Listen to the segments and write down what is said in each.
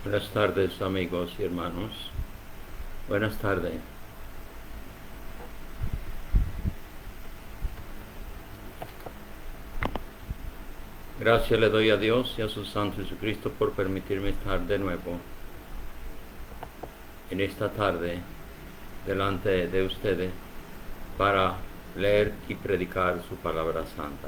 Buenas tardes, amigos y hermanos. Buenas tardes. Gracias le doy a Dios y a su Santo Jesucristo por permitirme estar de nuevo en esta tarde delante de ustedes para leer y predicar su palabra santa.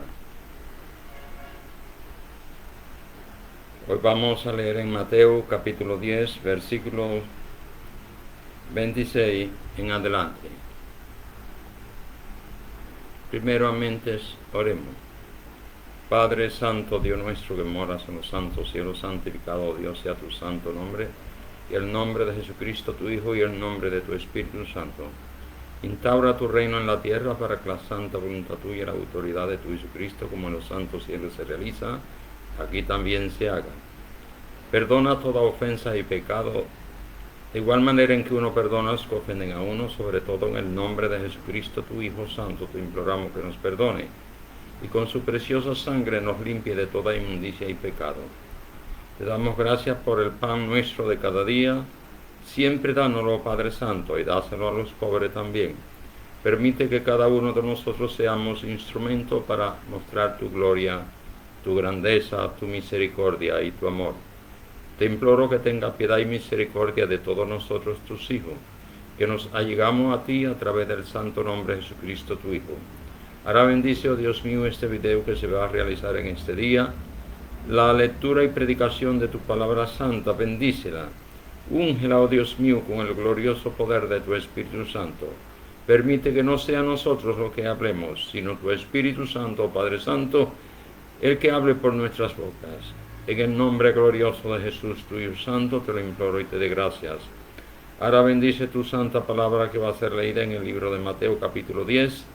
Hoy vamos a leer en Mateo capítulo 10, versículos 26 en adelante. Primeramente oremos. Padre Santo, Dios nuestro que moras en los santos cielos, santificado Dios sea tu santo nombre, y el nombre de Jesucristo tu Hijo y el nombre de tu Espíritu Santo. Instaura tu reino en la tierra para que la santa voluntad tuya y la autoridad de tu Jesucristo, como en los santos cielos se realiza, aquí también se haga. Perdona toda ofensa y pecado, de igual manera en que uno perdona a los que ofenden a uno, sobre todo en el nombre de Jesucristo tu Hijo Santo, te imploramos que nos perdone, y con su preciosa sangre nos limpie de toda inmundicia y pecado. Te damos gracias por el pan nuestro de cada día. Siempre dánoslo, Padre Santo, y dáselo a los pobres también. Permite que cada uno de nosotros seamos instrumento para mostrar tu gloria, tu grandeza, tu misericordia y tu amor. Te imploro que tenga piedad y misericordia de todos nosotros, tus hijos, que nos allegamos a ti a través del santo nombre de Jesucristo, tu Hijo. Ahora bendice, oh Dios mío, este video que se va a realizar en este día, la lectura y predicación de tu palabra santa, bendícela. Úngela, oh Dios mío, con el glorioso poder de tu Espíritu Santo. Permite que no sea nosotros lo que hablemos, sino tu Espíritu Santo, Padre Santo, el que hable por nuestras bocas. En el nombre glorioso de Jesús, tu Hijo Santo, te lo imploro y te doy gracias. Ahora bendice tu santa palabra que va a ser leída en el libro de Mateo capítulo 10,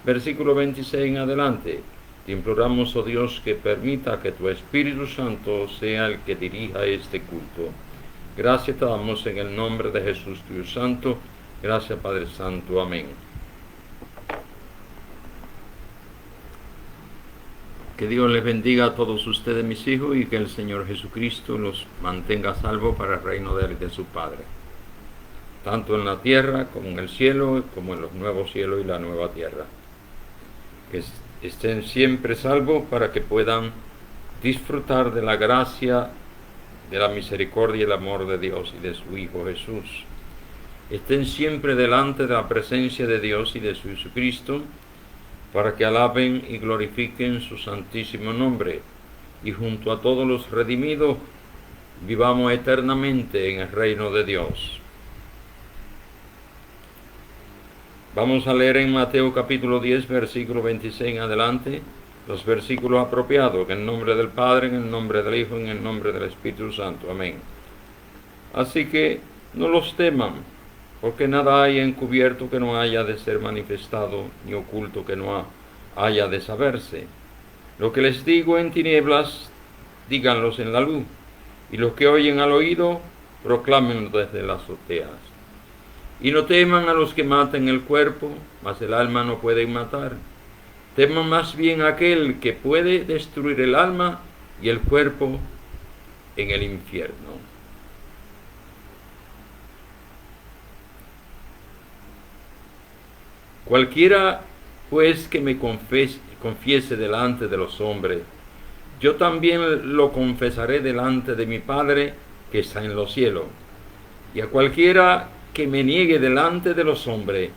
versículo 26 en adelante. Te imploramos, oh Dios, que permita que tu Espíritu Santo sea el que dirija este culto. Gracias te damos en el nombre de Jesús, tu Hijo Santo. Gracias, Padre Santo. Amén. Que Dios les bendiga a todos ustedes, mis hijos, y que el Señor Jesucristo los mantenga salvos para el reino de Él y de su Padre, tanto en la tierra como en el cielo, como en los nuevos cielos y la nueva tierra. Que estén siempre salvos para que puedan disfrutar de la gracia, de la misericordia y el amor de Dios y de su Hijo Jesús. Estén siempre delante de la presencia de Dios y de su Jesucristo, para que alaben y glorifiquen su santísimo nombre, y junto a todos los redimidos vivamos eternamente en el reino de Dios. Vamos a leer en Mateo capítulo 10, versículo 26 en adelante, los versículos apropiados, en el nombre del Padre, en el nombre del Hijo, en el nombre del Espíritu Santo. Amén. Así que no los teman, porque nada hay encubierto que no haya de ser manifestado, ni oculto que no haya de saberse. Lo que les digo en tinieblas, díganlos en la luz, y los que oyen al oído, proclámenlo desde las azoteas. Y no teman a los que maten el cuerpo, mas el alma no pueden matar. Teman más bien a aquel que puede destruir el alma y el cuerpo en el infierno. Cualquiera, pues, que me confiese delante de los hombres, yo también lo confesaré delante de mi Padre que está en los cielos. Y a cualquiera que me niegue delante de los hombres,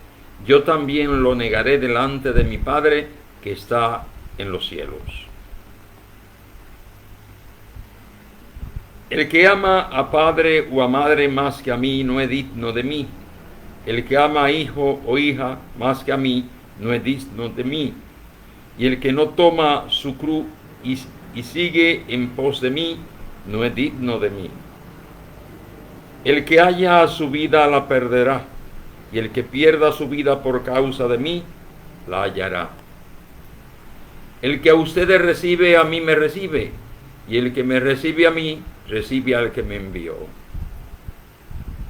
yo también lo negaré delante de mi Padre que está en los cielos. El que ama a padre o a madre más que a mí no es digno de mí. El que ama a hijo o hija más que a mí no es digno de mí. Y el que no toma su cruz y sigue en pos de mí no es digno de mí. El que haya su vida la perderá, y el que pierda su vida por causa de mí la hallará. El que a ustedes recibe, a mí me recibe, y el que me recibe a mí, recibe al que me envió.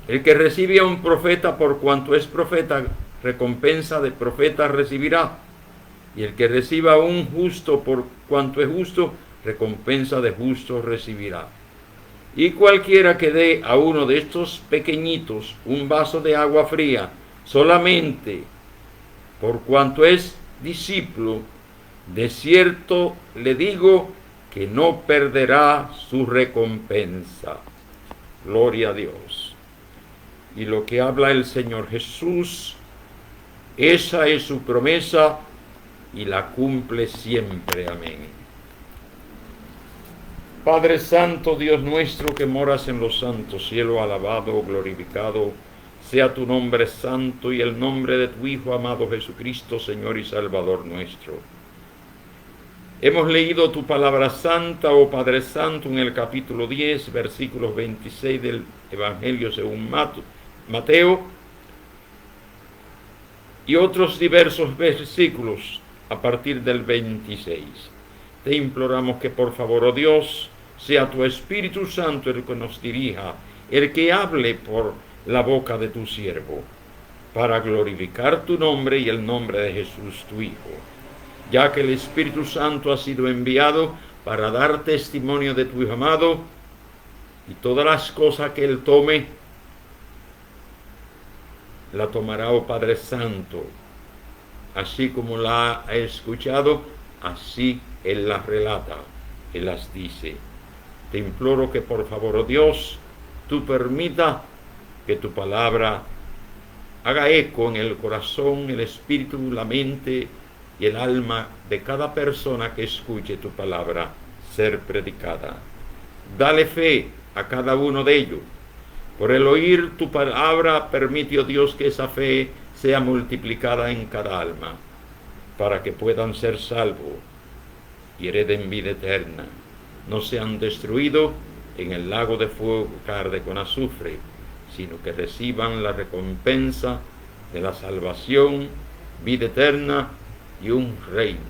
El que recibe a un profeta por cuanto es profeta, recompensa de profeta recibirá. Y el que reciba a un justo por cuanto es justo, recompensa de justo recibirá. Y cualquiera que dé a uno de estos pequeñitos un vaso de agua fría, solamente por cuanto es discípulo, de cierto le digo que no perderá su recompensa. Gloria a Dios. Y lo que habla el Señor Jesús, esa es su promesa y la cumple siempre. Amén. Padre Santo, Dios nuestro que moras en los santos cielos, alabado, glorificado sea tu nombre santo y el nombre de tu Hijo amado Jesucristo, Señor y Salvador nuestro. Hemos leído tu palabra santa, oh Padre Santo, en el capítulo 10, versículos 26 del Evangelio según Mateo, y otros diversos versículos a partir del 26. Te imploramos que por favor, oh Dios, sea tu Espíritu Santo el que nos dirija, el que hable por la boca de tu siervo, para glorificar tu nombre y el nombre de Jesús tu Hijo, ya que el Espíritu Santo ha sido enviado para dar testimonio de tu Hijo amado, y todas las cosas que Él tome, la tomará, oh Padre Santo, así como la ha escuchado, así Él las relata, Él las dice. Te imploro que por favor, oh Dios, tú permita que tu palabra haga eco en el corazón, el espíritu, la mente y el alma de cada persona que escuche tu palabra ser predicada. Dale fe a cada uno de ellos. Por el oír tu palabra, permite, oh Dios, que esa fe sea multiplicada en cada alma, para que puedan ser salvos y hereden vida eterna, no sean destruidos en el lago de fuego que arde con azufre, sino que reciban la recompensa de la salvación, vida eterna y un reino.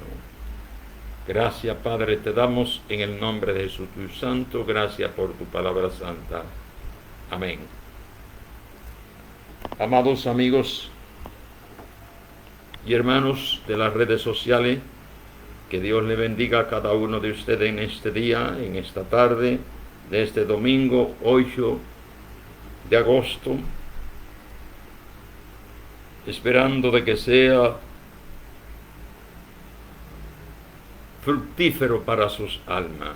Gracias, Padre, te damos en el nombre de Jesús tu Santo, gracias por tu palabra santa. Amén. Amados amigos y hermanos de las redes sociales, que Dios le bendiga a cada uno de ustedes en este día, en esta tarde, de este domingo 8 de agosto, esperando de que sea fructífero para sus almas,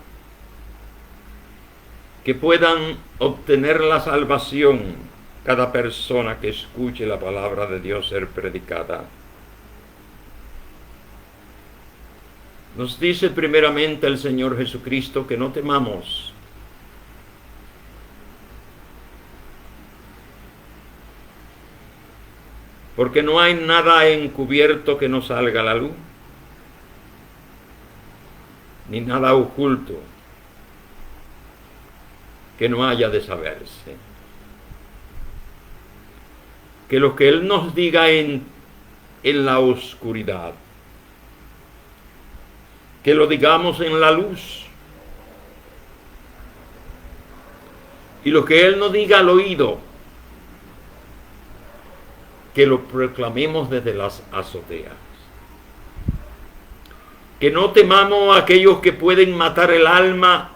que puedan obtener la salvación cada persona que escuche la palabra de Dios ser predicada. Nos dice primeramente el Señor Jesucristo que no temamos, porque no hay nada encubierto que no salga a la luz, ni nada oculto que no haya de saberse. Que lo que Él nos diga en la oscuridad, que lo digamos en la luz, y lo que Él nos diga al oído, que lo proclamemos desde las azoteas. Que no temamos a aquellos que pueden matar el alma,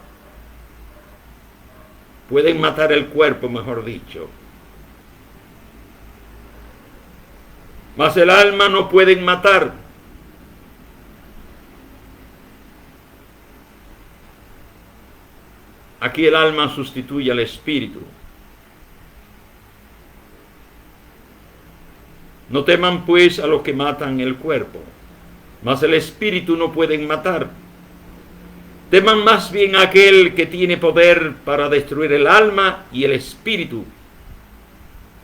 pueden matar el cuerpo, mejor dicho. Mas el alma no pueden matar. Aquí el alma sustituye al espíritu. No teman pues a los que matan el cuerpo, mas el espíritu no pueden matar. Teman más bien a aquel que tiene poder para destruir el alma y el espíritu,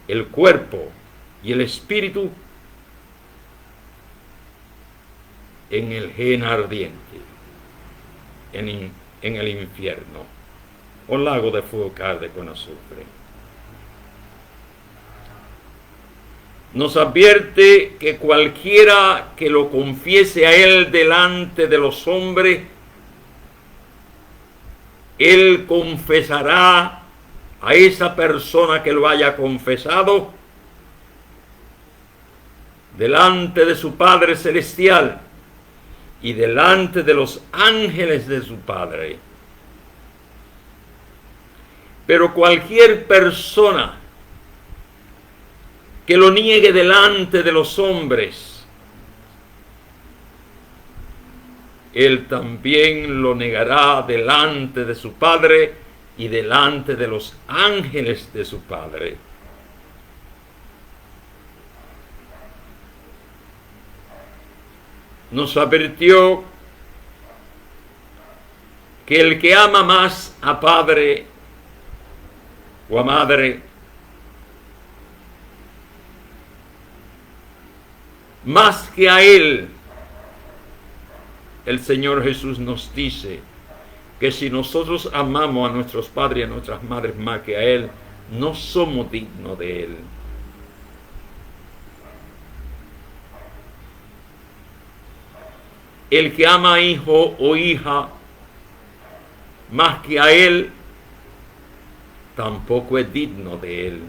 el cuerpo y el espíritu en el gehenna ardiente, en el infierno, o lago de fuego que arde con azufre. Nos advierte que cualquiera que lo confiese a Él delante de los hombres, Él confesará a esa persona que lo haya confesado delante de su Padre Celestial y delante de los ángeles de su Padre. Pero cualquier persona que lo niegue delante de los hombres, él también lo negará delante de su Padre y delante de los ángeles de su Padre. Nos advirtió que el que ama más a padre o a madre, más que a él, el Señor Jesús nos dice que si nosotros amamos a nuestros padres y a nuestras madres más que a él, no somos dignos de él. El que ama a hijo o hija más que a él, tampoco es digno de él.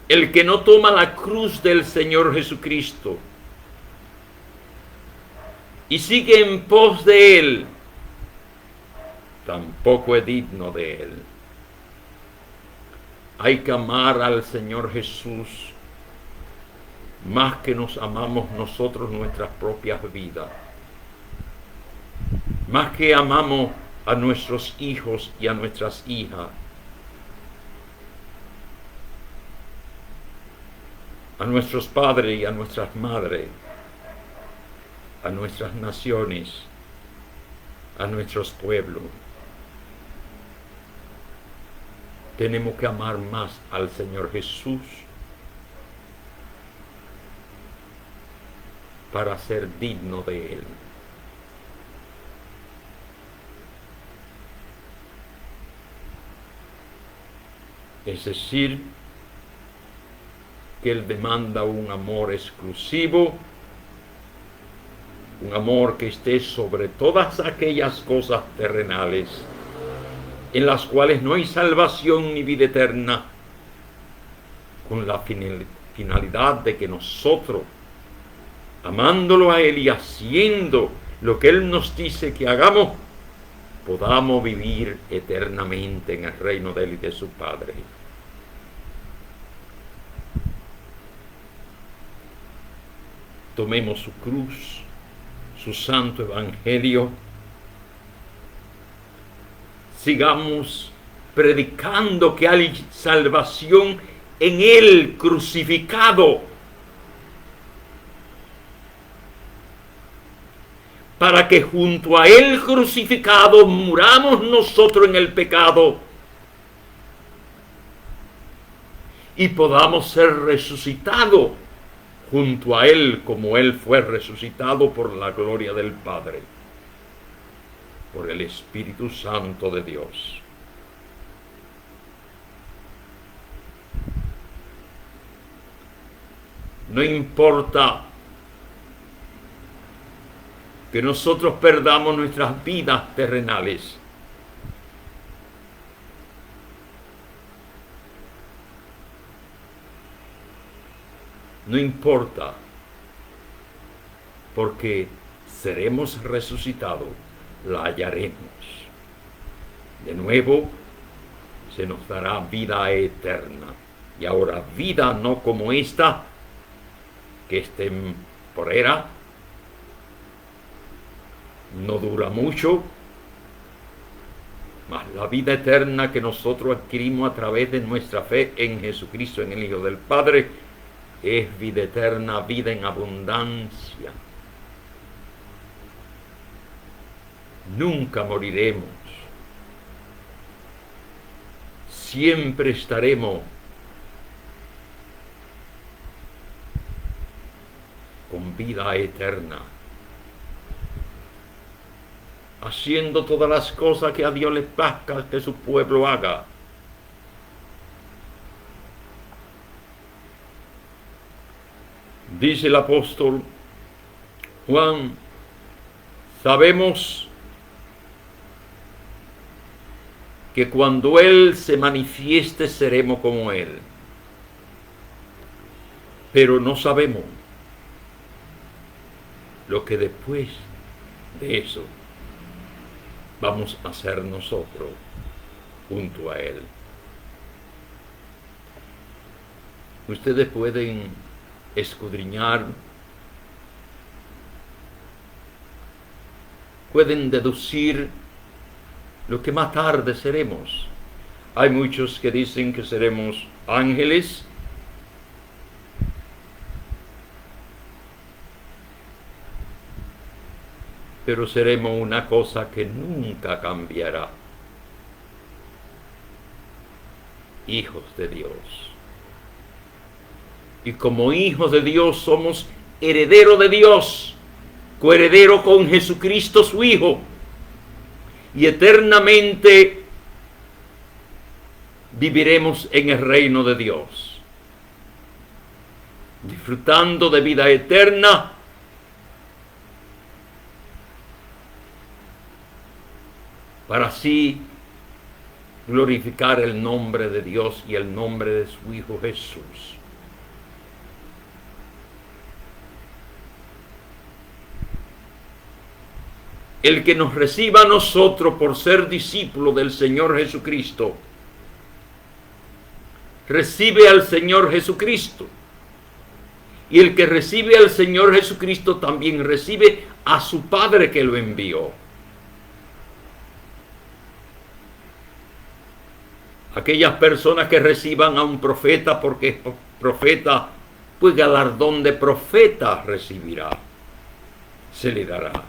El que no toma la cruz del Señor Jesucristo y sigue en pos de él, tampoco es digno de él. Hay que amar al Señor Jesús más que nos amamos nosotros nuestras propias vidas, más que amamos a nuestros hijos y a nuestras hijas, a nuestros padres y a nuestras madres, a nuestras naciones, a nuestros pueblos. Tenemos que amar más al Señor Jesús para ser digno de él. Es decir, que él demanda un amor exclusivo, un amor que esté sobre todas aquellas cosas terrenales en las cuales no hay salvación ni vida eterna, con la finalidad de que nosotros, amándolo a él y haciendo lo que él nos dice que hagamos, podamos vivir eternamente en el reino de él y de su Padre. Tomemos su cruz, su santo evangelio, sigamos predicando que hay salvación en él crucificado, para que junto a él crucificado muramos nosotros en el pecado y podamos ser resucitados junto a él como él fue resucitado por la gloria del Padre, por el Espíritu Santo de Dios. No importa que nosotros perdamos nuestras vidas terrenales. No importa, porque seremos resucitados, la hallaremos. De nuevo, se nos dará vida eterna. Y ahora, vida no como esta, que es temporera, no dura mucho, mas la vida eterna que nosotros adquirimos a través de nuestra fe en Jesucristo, en el Hijo del Padre, es vida eterna, vida en abundancia. Nunca moriremos. Siempre estaremos con vida eterna, haciendo todas las cosas que a Dios le plazca que su pueblo haga. Dice el apóstol Juan, sabemos que cuando Él se manifieste seremos como Él, pero no sabemos lo que después de eso vamos a hacer nosotros junto a Él. Ustedes pueden escudriñar, pueden deducir lo que más tarde seremos. Hay muchos que dicen que seremos ángeles, pero seremos una cosa que nunca cambiará: hijos de Dios. Y como hijos de Dios somos herederos de Dios, coheredero con Jesucristo su Hijo, y eternamente viviremos en el reino de Dios, disfrutando de vida eterna, para así glorificar el nombre de Dios y el nombre de su Hijo Jesús. El que nos reciba a nosotros por ser discípulo del Señor Jesucristo, recibe al Señor Jesucristo. Y el que recibe al Señor Jesucristo también recibe a su Padre que lo envió. Aquellas personas que reciban a un profeta porque es profeta, pues galardón de profeta recibirá, se le dará.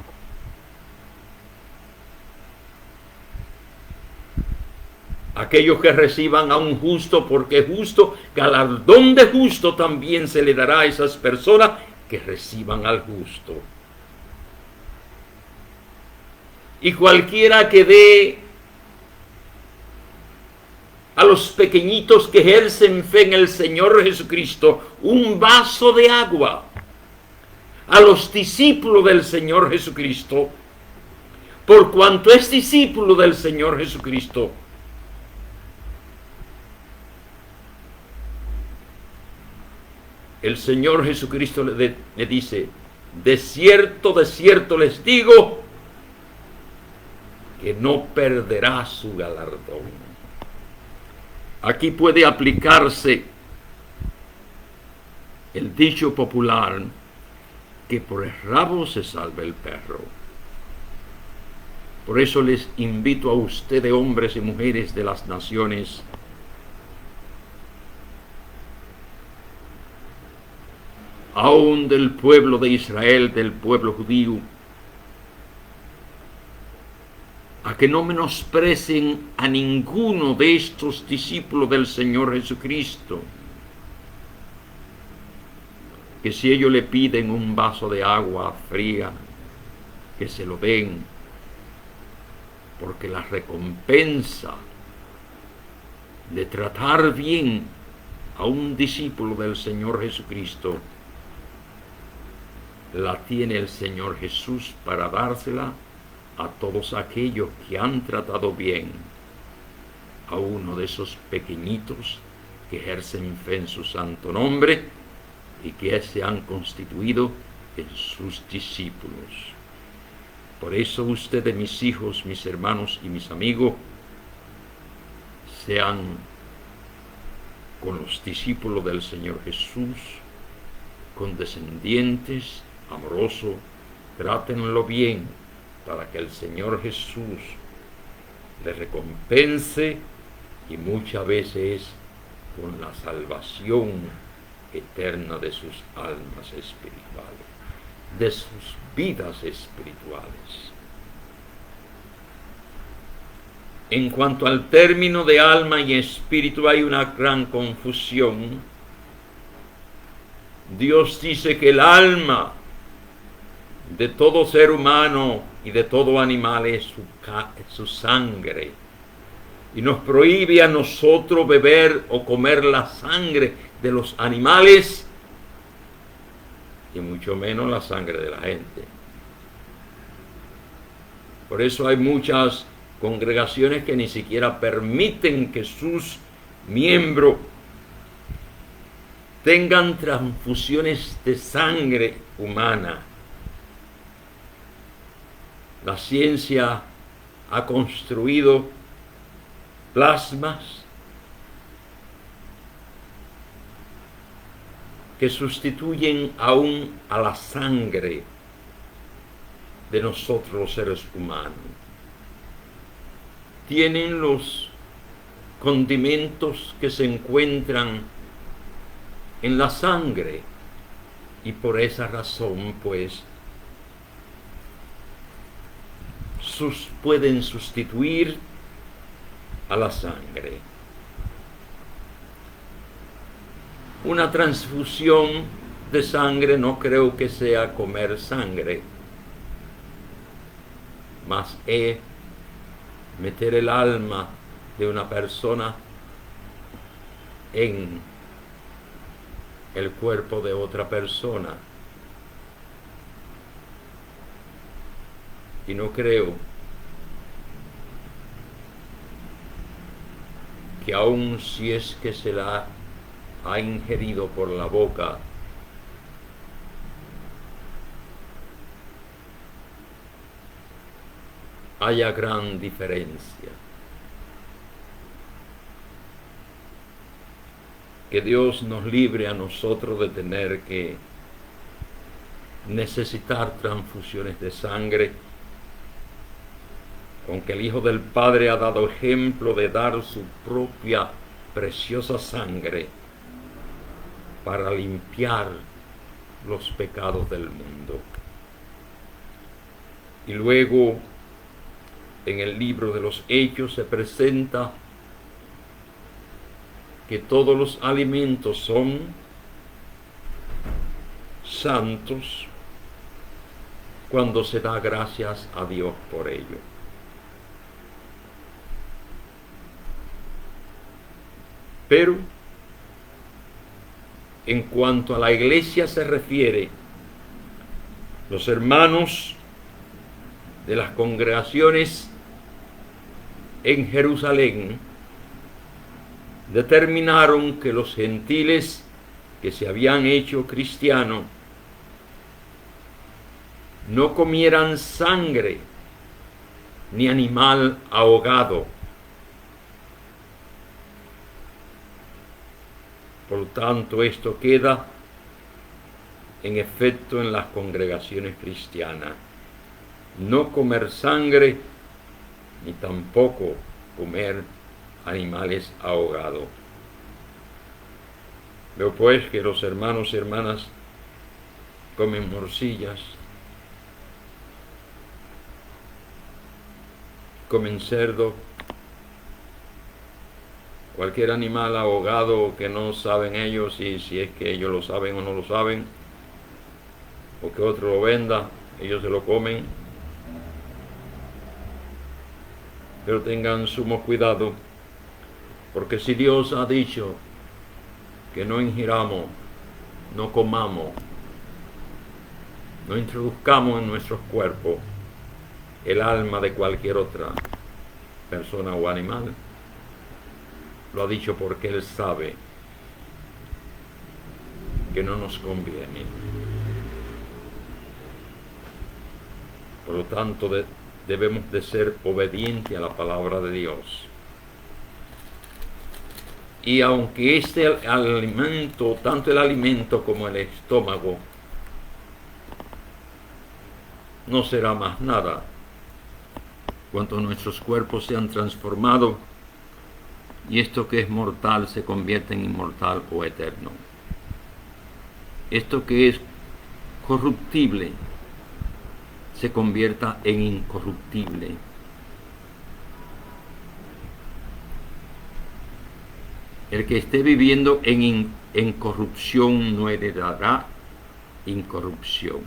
Aquellos que reciban a un justo porque es justo, galardón de justo también se le dará a esas personas que reciban al justo. Y cualquiera que dé a los pequeñitos que ejercen fe en el Señor Jesucristo un vaso de agua, a los discípulos del Señor Jesucristo, por cuanto es discípulo del Señor Jesucristo, el Señor Jesucristo le dice: de cierto les digo, que no perderá su galardón. Aquí puede aplicarse el dicho popular que por el rabo se salva el perro. Por eso les invito a ustedes, hombres y mujeres de las naciones, aún del pueblo de Israel, del pueblo judío, a que no menosprecien a ninguno de estos discípulos del Señor Jesucristo, que si ellos le piden un vaso de agua fría, que se lo den, porque la recompensa de tratar bien a un discípulo del Señor Jesucristo la tiene el Señor Jesús para dársela a todos aquellos que han tratado bien a uno de esos pequeñitos que ejercen fe en su santo nombre y que se han constituido en sus discípulos. Por eso ustedes, mis hijos, mis hermanos y mis amigos, sean con los discípulos del Señor Jesús condescendientes, amorosos, trátenlo bien, para que el Señor Jesús le recompense, y muchas veces con la salvación eterna de sus almas espirituales, de sus vidas espirituales. En cuanto al término de alma y espíritu hay una gran confusión. Dios dice que el alma de todo ser humano y de todo animal es su sangre, y nos prohíbe a nosotros beber o comer la sangre de los animales, y mucho menos la sangre de la gente. Por eso hay muchas congregaciones que ni siquiera permiten que sus miembros tengan transfusiones de sangre humana, La ciencia ha construido plasmas que sustituyen aún a la sangre de nosotros los seres humanos. Tienen los condimentos que se encuentran en la sangre y por esa razón pues pueden sustituir a la sangre. Una transfusión de sangre no creo que sea comer sangre, mas es meter el alma de una persona en el cuerpo de otra persona. Y no creo que aun si es que se la ha ingerido por la boca, haya gran diferencia. Que Dios nos libre a nosotros de tener que necesitar transfusiones de sangre, aunque el Hijo del Padre ha dado ejemplo de dar su propia preciosa sangre para limpiar los pecados del mundo. Y luego en el libro de los Hechos se presenta que todos los alimentos son santos cuando se da gracias a Dios por ello. Pero en cuanto a la iglesia se refiere, los hermanos de las congregaciones en Jerusalén determinaron que los gentiles que se habían hecho cristianos no comieran sangre ni animal ahogado. Por lo tanto, esto queda en efecto en las congregaciones cristianas. No comer sangre ni tampoco comer animales ahogados. Veo pues que los hermanos y hermanas comen morcillas, comen cerdo, cualquier animal ahogado que no saben ellos, y si es que ellos lo saben o no lo saben, o que otro lo venda, ellos se lo comen. Pero tengan sumo cuidado, porque si Dios ha dicho que no ingiramos, no comamos, no introduzcamos en nuestros cuerpos el alma de cualquier otra persona o animal, lo ha dicho porque Él sabe que no nos conviene. Por lo tanto, debemos de ser obedientes a la palabra de Dios. Y aunque este alimento, tanto el alimento como el estómago, no será más nada, cuando nuestros cuerpos sean transformados y esto que es mortal se convierte en inmortal o eterno. Esto que es corruptible se convierta en incorruptible. El que esté viviendo en corrupción no heredará incorrupción.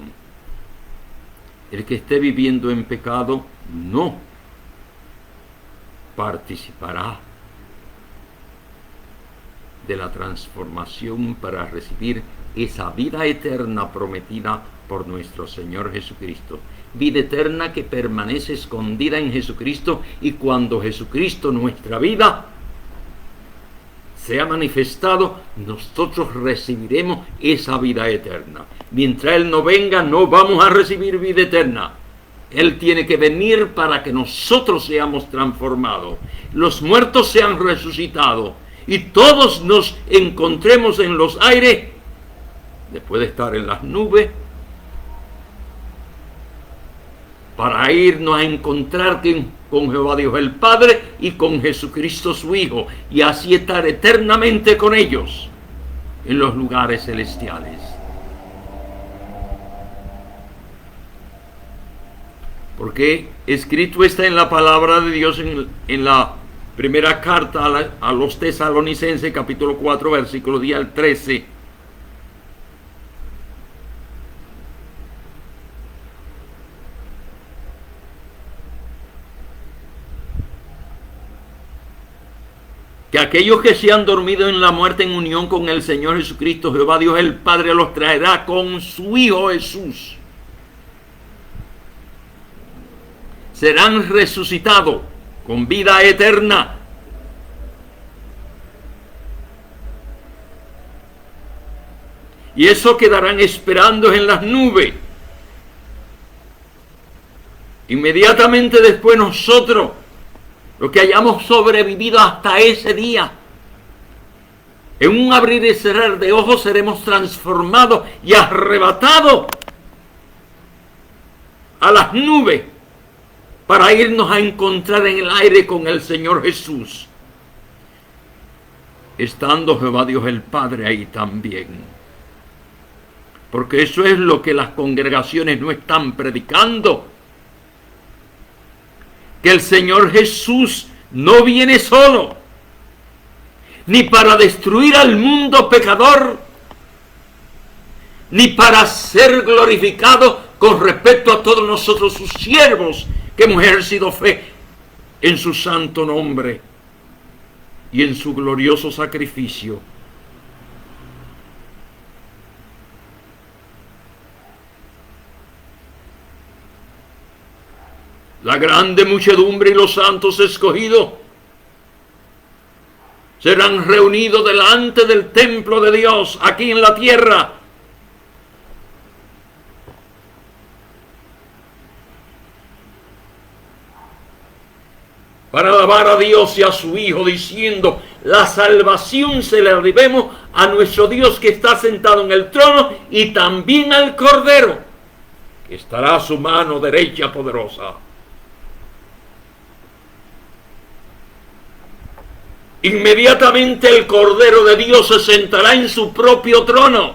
El que esté viviendo en pecado no participará de la transformación para recibir esa vida eterna prometida por nuestro Señor Jesucristo. Vida eterna que permanece escondida en Jesucristo, y cuando Jesucristo, nuestra vida, sea manifestado, nosotros recibiremos esa vida eterna. Mientras Él no venga, no vamos a recibir vida eterna. Él tiene que venir para que nosotros seamos transformados, los muertos sean resucitados y todos nos encontremos en los aires, después de estar en las nubes, para irnos a encontrar con Jehová Dios el Padre y con Jesucristo su Hijo, y así estar eternamente con ellos en los lugares celestiales. Porque escrito está en la palabra de Dios en la primera carta a los Tesalonicenses, capítulo 4, versículo 10 al 13. Que aquellos que se han dormido en la muerte en unión con el Señor Jesucristo, Jehová Dios el Padre, los traerá con su Hijo Jesús. Serán resucitados con vida eterna. Y eso quedarán esperando en las nubes. Inmediatamente después nosotros, los que hayamos sobrevivido hasta ese día, en un abrir y cerrar de ojos seremos transformados y arrebatados a las nubes para irnos a encontrar en el aire con el Señor Jesús, estando Jehová Dios el Padre ahí también. Porque eso es lo que las congregaciones no están predicando. Que el Señor Jesús no viene solo, ni para destruir al mundo pecador, ni para ser glorificado con respecto a todos nosotros sus siervos, que hemos ejercido fe en su santo nombre y en su glorioso sacrificio. La grande muchedumbre y los santos escogidos serán reunidos delante del templo de Dios aquí en la tierra. Para alabar a Dios y a su Hijo, diciendo: la salvación se la debemos a nuestro Dios que está sentado en el trono y también al Cordero, que estará a su mano derecha poderosa. Inmediatamente el Cordero de Dios se sentará en su propio trono.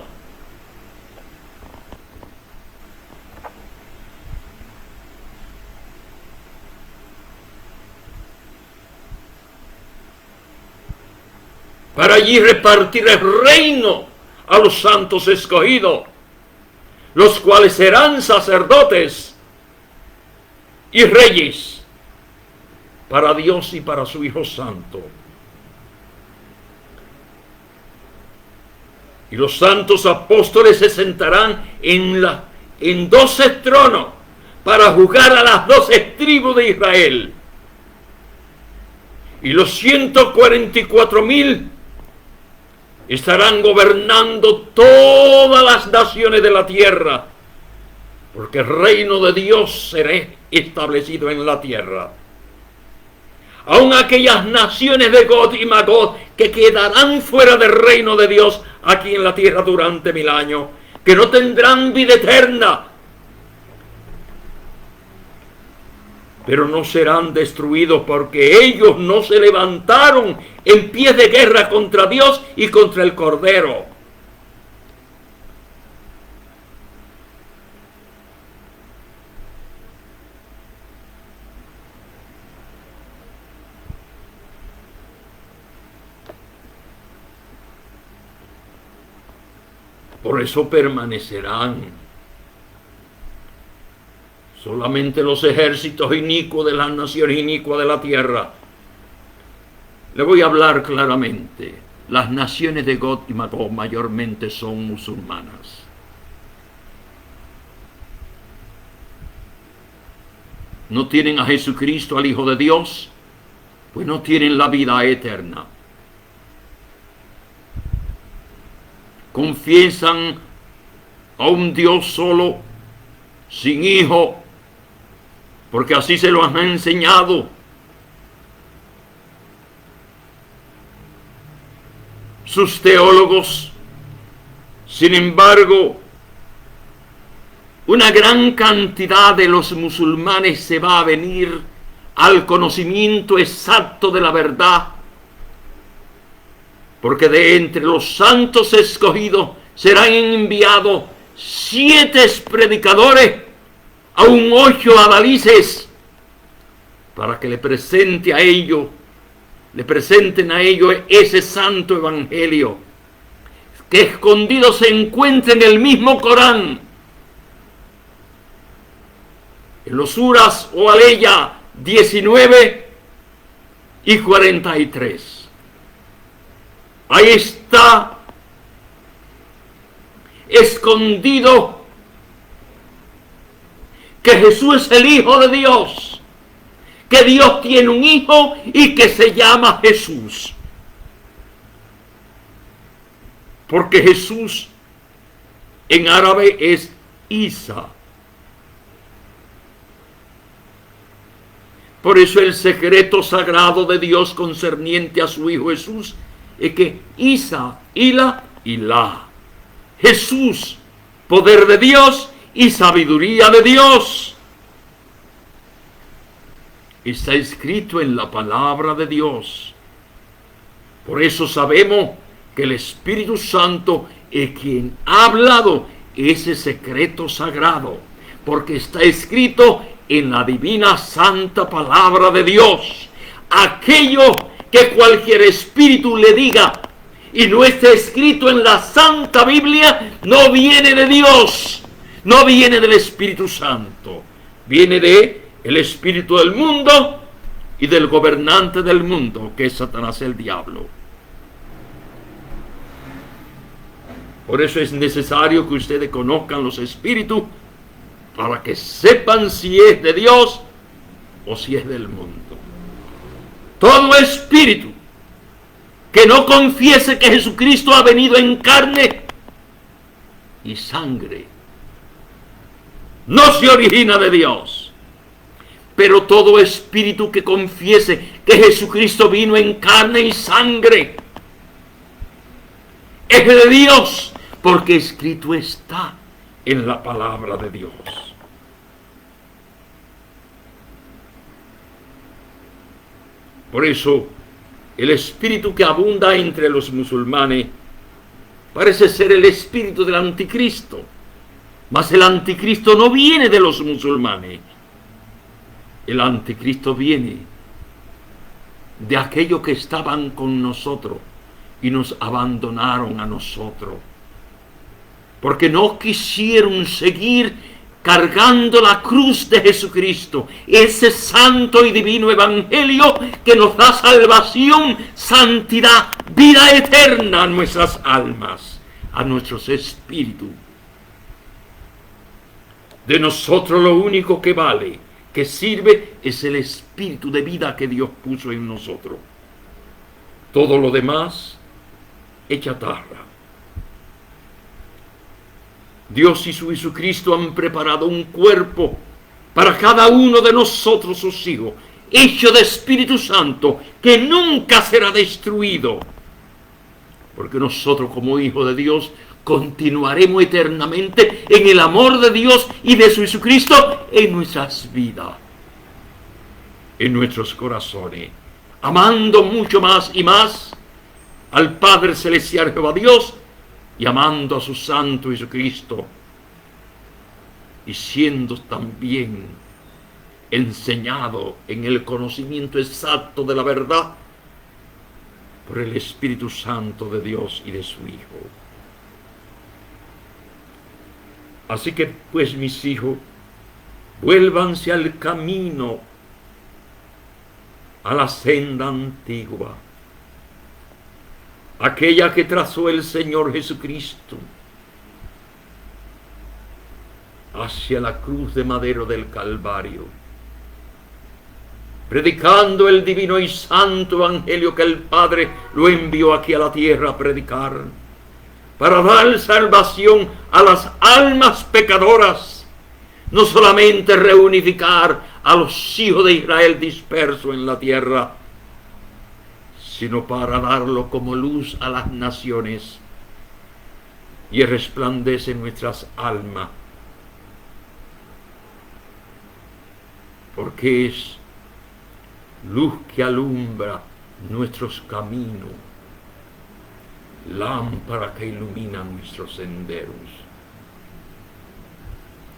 Para allí repartir el reino a los santos escogidos, los cuales serán sacerdotes y reyes para Dios y para su Hijo Santo. Y los santos apóstoles se sentarán en 12 tronos para juzgar a las 12 tribus de Israel. Y los 144,000 estarán gobernando todas las naciones de la tierra, porque el reino de Dios será establecido en la tierra. Aun aquellas naciones de Gog y Magog que quedarán fuera del reino de Dios aquí en la tierra durante 1000 años, que no tendrán vida eterna, pero no serán destruidos porque ellos no se levantaron en pie de guerra contra Dios y contra el Cordero. Por eso permanecerán solamente los ejércitos inicuos de las naciones inicuas de la tierra. Le voy a hablar claramente. Las naciones de Gog y Magog mayormente son musulmanas. No tienen a Jesucristo, al Hijo de Dios, pues no tienen la vida eterna. Confiesan a un Dios solo, sin hijo, porque así se lo han enseñado. Sus teólogos. Sin embargo, una gran cantidad de los musulmanes se va a venir al conocimiento exacto de la verdad, porque de entre los santos escogidos serán enviados 7 predicadores a un 8 adalices para que le presenten a ellos ese santo evangelio que escondido se encuentra en el mismo Corán, en los suras o aleya 19 y 43. Ahí está escondido que Jesús es el Hijo de Dios, que Dios tiene un hijo y que se llama Jesús. Porque Jesús en árabe es Isa. Por eso el secreto sagrado de Dios concerniente a su Hijo Jesús es que Isa, Ila, Ilá. Jesús, poder de Dios y sabiduría de Dios. Está escrito en la palabra de Dios. Por eso sabemos que el Espíritu Santo es quien ha hablado ese secreto sagrado, porque está escrito en la divina santa palabra de Dios. Aquello que cualquier espíritu le diga y no está escrito en la Santa Biblia, no viene de Dios, no viene del Espíritu Santo, viene de el espíritu del mundo y del gobernante del mundo, que es Satanás, el diablo. Por eso es necesario que ustedes conozcan los espíritus para que sepan si es de Dios o si es del mundo. Todo espíritu que no confiese que Jesucristo ha venido en carne y sangre no se origina de Dios. Pero todo espíritu que confiese que Jesucristo vino en carne y sangre es de Dios, porque escrito está en la palabra de Dios. Por eso, el espíritu que abunda entre los musulmanes parece ser el espíritu del anticristo. Mas el anticristo no viene de los musulmanes. El anticristo viene de aquellos que estaban con nosotros y nos abandonaron a nosotros, porque no quisieron seguir cargando la cruz de Jesucristo, ese santo y divino evangelio que nos da salvación, santidad, vida eterna a nuestras almas, a nuestros espíritus. De nosotros lo único que vale, que sirve, es el espíritu de vida que Dios puso en nosotros. Todo lo demás es chatarra. Dios y su Jesucristo han preparado un cuerpo para cada uno de nosotros, sus hijos, hecho de Espíritu Santo, que nunca será destruido. Porque nosotros, como hijos de Dios, continuaremos eternamente en el amor de Dios y de su Jesucristo en nuestras vidas, en nuestros corazones, amando mucho más y más al Padre Celestial Jehová Dios, y amando a su Santo Jesucristo, y siendo también enseñado en el conocimiento exacto de la verdad por el Espíritu Santo de Dios y de su Hijo. Así que, pues, mis hijos, vuélvanse al camino, a la senda antigua, aquella que trazó el Señor Jesucristo hacia la cruz de madero del Calvario, predicando el divino y santo evangelio que el Padre lo envió aquí a la tierra a predicar, para dar salvación a las almas pecadoras, no solamente reunificar a los hijos de Israel dispersos en la tierra, sino para darlo como luz a las naciones, y resplandece en nuestras almas, porque es luz que alumbra nuestros caminos, lámpara que ilumina nuestros senderos.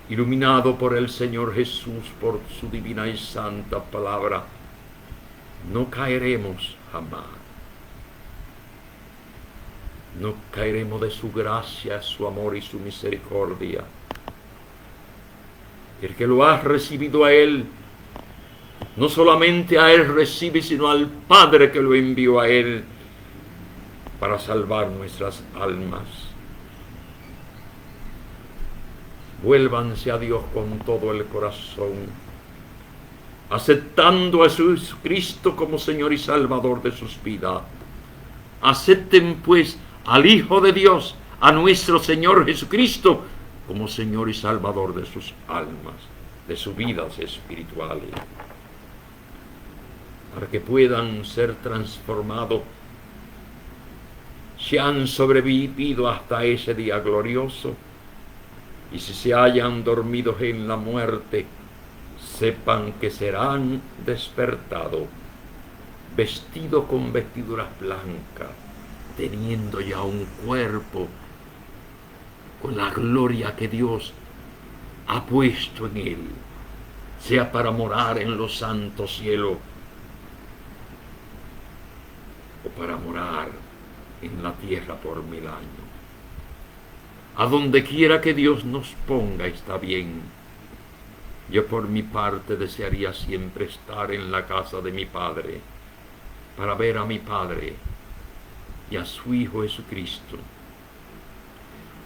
Iluminado por el Señor Jesús, por su divina y santa palabra, no caeremos jamás. No caeremos de su gracia, su amor y su misericordia. El que lo ha recibido a Él, no solamente a Él recibe, sino al Padre que lo envió a Él para salvar nuestras almas. Vuélvanse a Dios con todo el corazón, aceptando a Jesucristo como Señor y Salvador de sus vidas. Acepten pues al Hijo de Dios, a nuestro Señor Jesucristo, como Señor y Salvador de sus almas, de sus vidas espirituales, para que puedan ser transformados, si han sobrevivido hasta ese día glorioso, y si se hayan dormido en la muerte, sepan que serán despertados, vestidos con vestiduras blancas, teniendo ya un cuerpo con la gloria que Dios ha puesto en él, sea para morar en los santos cielos o para morar en la tierra por 1000 años. A donde quiera que Dios nos ponga está bien. Yo por mi parte desearía siempre estar en la casa de mi Padre, para ver a mi Padre y a su Hijo Jesucristo,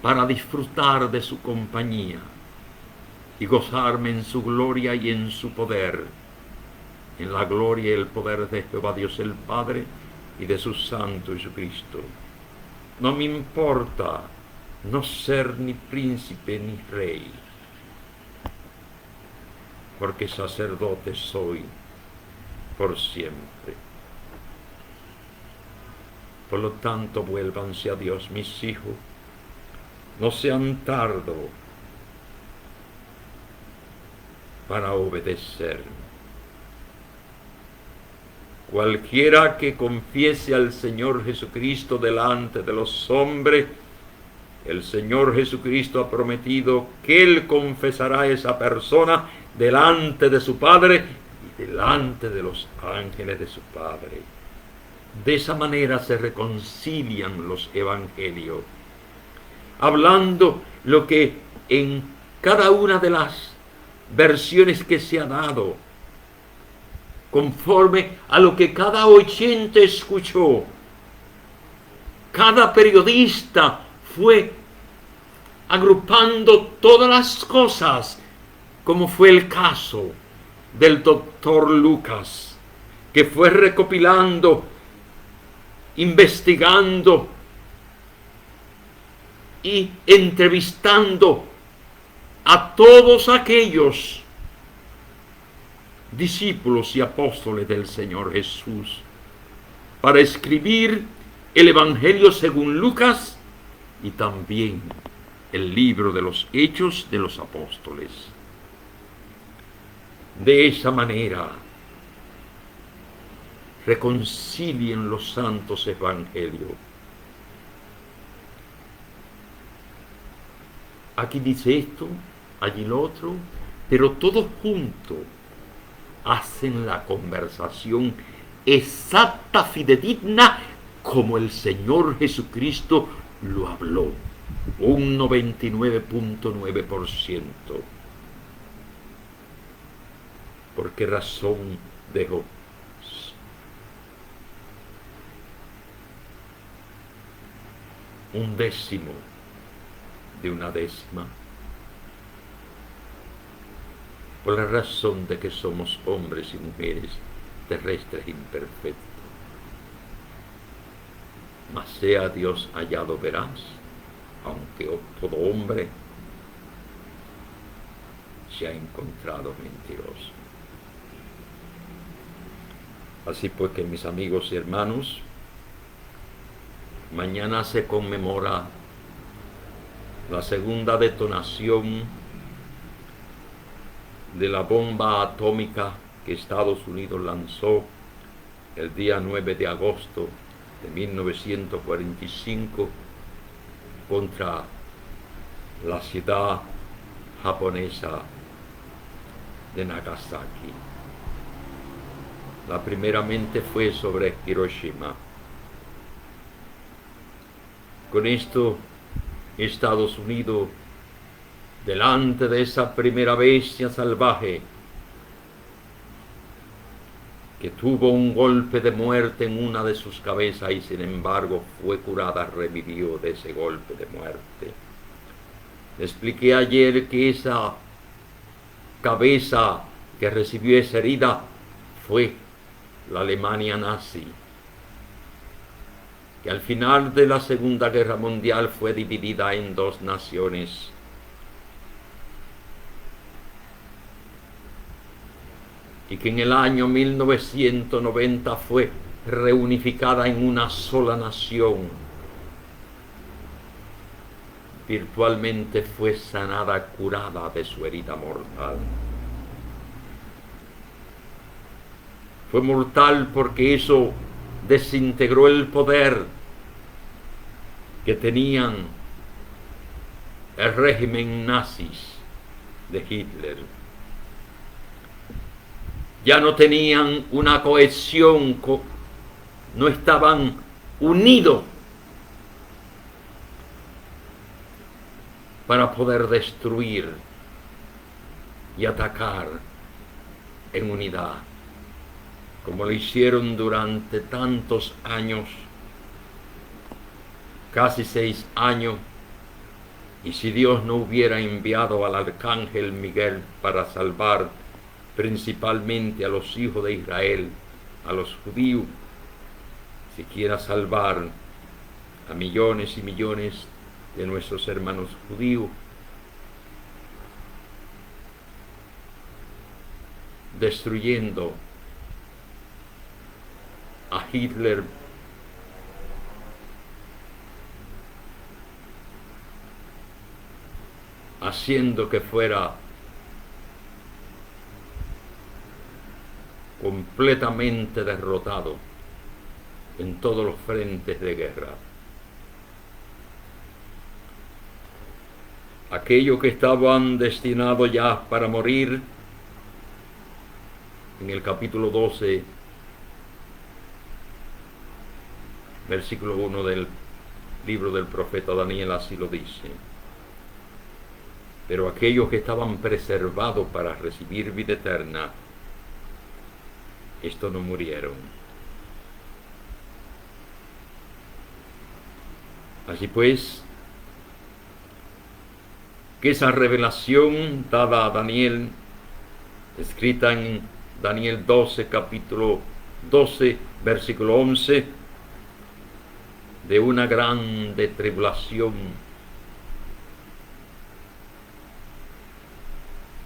para disfrutar de su compañía y gozarme en su gloria y en su poder, en la gloria y el poder de Jehová Dios el Padre y de su Santo Jesucristo. No me importa no ser ni príncipe ni rey, porque sacerdote soy por siempre. Por lo tanto, vuélvanse a Dios, mis hijos, no sean tardos para obedecer. Cualquiera que confiese al Señor Jesucristo delante de los hombres, el Señor Jesucristo ha prometido que Él confesará a esa persona delante de su Padre y delante de los ángeles de su Padre. De esa manera se reconcilian los evangelios, hablando lo que en cada una de las versiones que se ha dado, conforme a lo que cada oyente escuchó. Cada periodista fue agrupando todas las cosas, como fue el caso del doctor Lucas, que fue recopilando, investigando y entrevistando a todos aquellos discípulos y apóstoles del Señor Jesús, para escribir el Evangelio según Lucas y también el libro de los Hechos de los Apóstoles. De esa manera reconcilien los santos evangelios. Aquí dice esto, allí lo otro, pero todos juntos hacen la conversación exacta, fidedigna, como el Señor Jesucristo lo habló, un 99.9%. ¿Por qué razón dejó? Un décimo de una décima. Por la razón de que somos hombres y mujeres terrestres imperfectos. Mas sea Dios hallado veraz, aunque todo hombre se ha encontrado mentiroso. Así pues que, mis amigos y hermanos, mañana se conmemora la segunda detonación de la bomba atómica que Estados Unidos lanzó el día 9 de agosto de 1945 contra la ciudad japonesa de Nagasaki. La primeramente fue sobre Hiroshima. Con esto, Estados Unidos, delante de esa primera bestia salvaje que tuvo un golpe de muerte en una de sus cabezas y sin embargo fue curada, revivió de ese golpe de muerte. Le expliqué ayer que esa cabeza que recibió esa herida fue la Alemania nazi, que al final de la Segunda Guerra Mundial fue dividida en dos naciones. Y que en el año 1990 fue reunificada en una sola nación. Virtualmente fue sanada, curada de su herida mortal. Fue mortal porque eso desintegró el poder que tenían el régimen nazis de Hitler. Ya no tenían una cohesión, no estaban unidos para poder destruir y atacar en unidad, como lo hicieron durante tantos años, casi 6 años, y si Dios no hubiera enviado al arcángel Miguel para salvar principalmente a los hijos de Israel, a los judíos, si quiera salvar a millones y millones de nuestros hermanos judíos, destruyendo a Hitler, haciendo que fuera completamente derrotado en todos los frentes de guerra. Aquellos que estaban destinados ya para morir, en el capítulo 12, versículo 1 del libro del profeta Daniel, así lo dice. Pero aquellos que estaban preservados para recibir vida eterna, estos no murieron. Así pues, que esa revelación dada a Daniel, escrita en Daniel 12, capítulo 12, versículo 11, de una grande tribulación,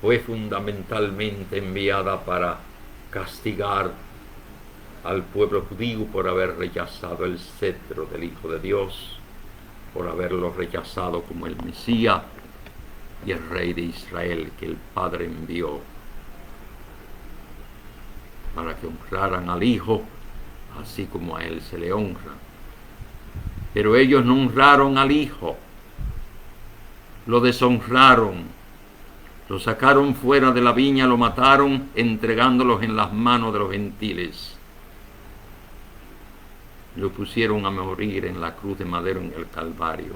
fue fundamentalmente enviada para castigar al pueblo judío por haber rechazado el cetro del Hijo de Dios, por haberlo rechazado como el Mesías y el Rey de Israel que el Padre envió para que honraran al Hijo así como a Él se le honra. Pero ellos no honraron al Hijo, lo deshonraron, lo sacaron fuera de la viña, lo mataron, entregándolos en las manos de los gentiles. Lo pusieron a morir en la cruz de madero en el Calvario.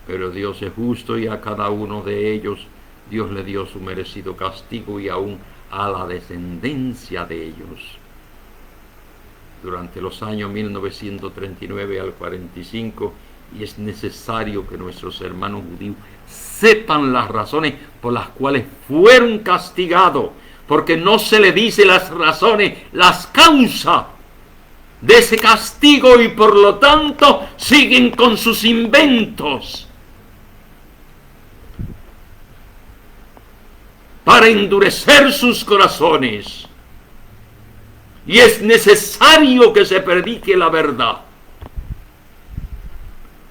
Pero Dios es justo y a cada uno de ellos Dios le dio su merecido castigo y aún a la descendencia de ellos. Durante los años 1939 al 45, y es necesario que nuestros hermanos judíos sepan las razones por las cuales fueron castigados, porque no se le dice las razones, las causas de ese castigo, y por lo tanto siguen con sus inventos. para endurecer sus corazones. Y es necesario que se predique la verdad.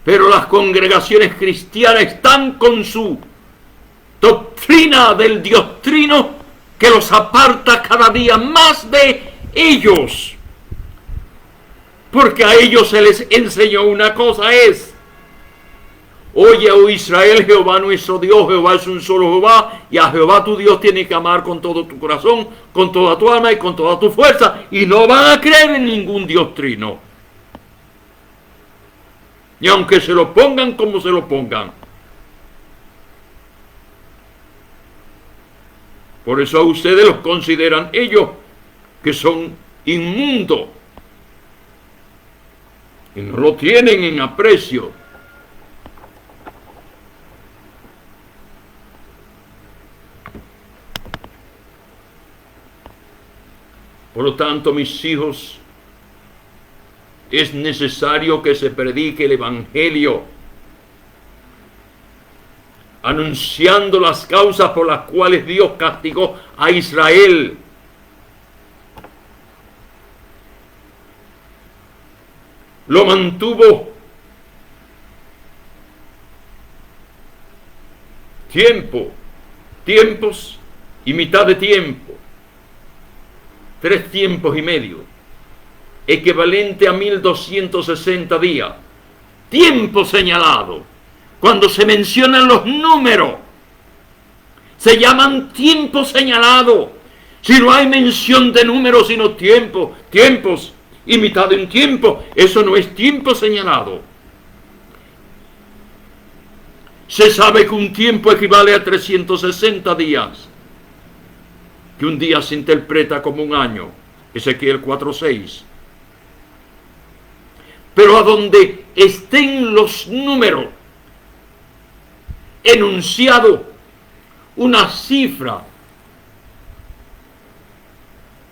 Pero las congregaciones cristianas están con su doctrina del Dios Trino que los aparta cada día más de ellos. Porque a ellos se les enseñó una cosa es: oye, oh Israel, Jehová nuestro Dios, Jehová es un solo Jehová, y a Jehová tu Dios tienes que amar con todo tu corazón, con toda tu alma y con toda tu fuerza, y no van a creer en ningún Dios trino. Y aunque se lo pongan como se lo pongan. Por eso a ustedes los consideran ellos que son inmundos. Y no lo tienen en aprecio. Por lo tanto, mis hijos, es necesario que se predique el Evangelio, anunciando las causas por las cuales Dios castigó a Israel. Lo mantuvo tiempos y mitad de tiempo. 3 tiempos y medio, equivalente a 1260 días. Tiempo señalado. Cuando se mencionan los números, se llaman tiempo señalado. Si no hay mención de números, sino tiempos y mitad de un tiempo, eso no es tiempo señalado. Se sabe que un tiempo equivale a 360 días, que un día se interpreta como un año, Ezequiel 4:6. Pero a donde estén los números enunciado, una cifra,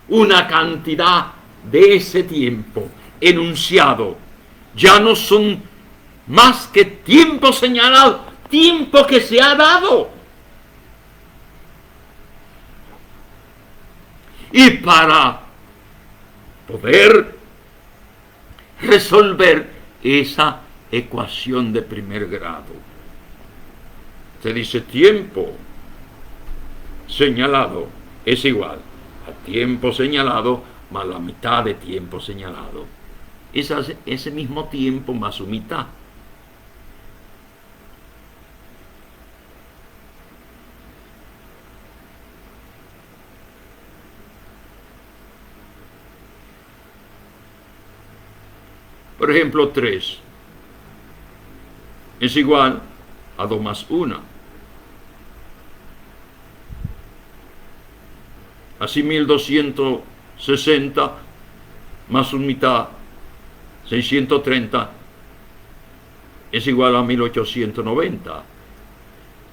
una cantidad de ese tiempo enunciado, ya no son más que tiempo señalado, tiempo que se ha dado. Y para poder resolver esa ecuación de primer grado, se dice tiempo señalado es igual a tiempo señalado más la mitad de tiempo señalado. Ese mismo tiempo más su mitad. Por ejemplo, 3 es igual a 2 más 1. Así 1260 más su mitad, 630, es igual a 1890.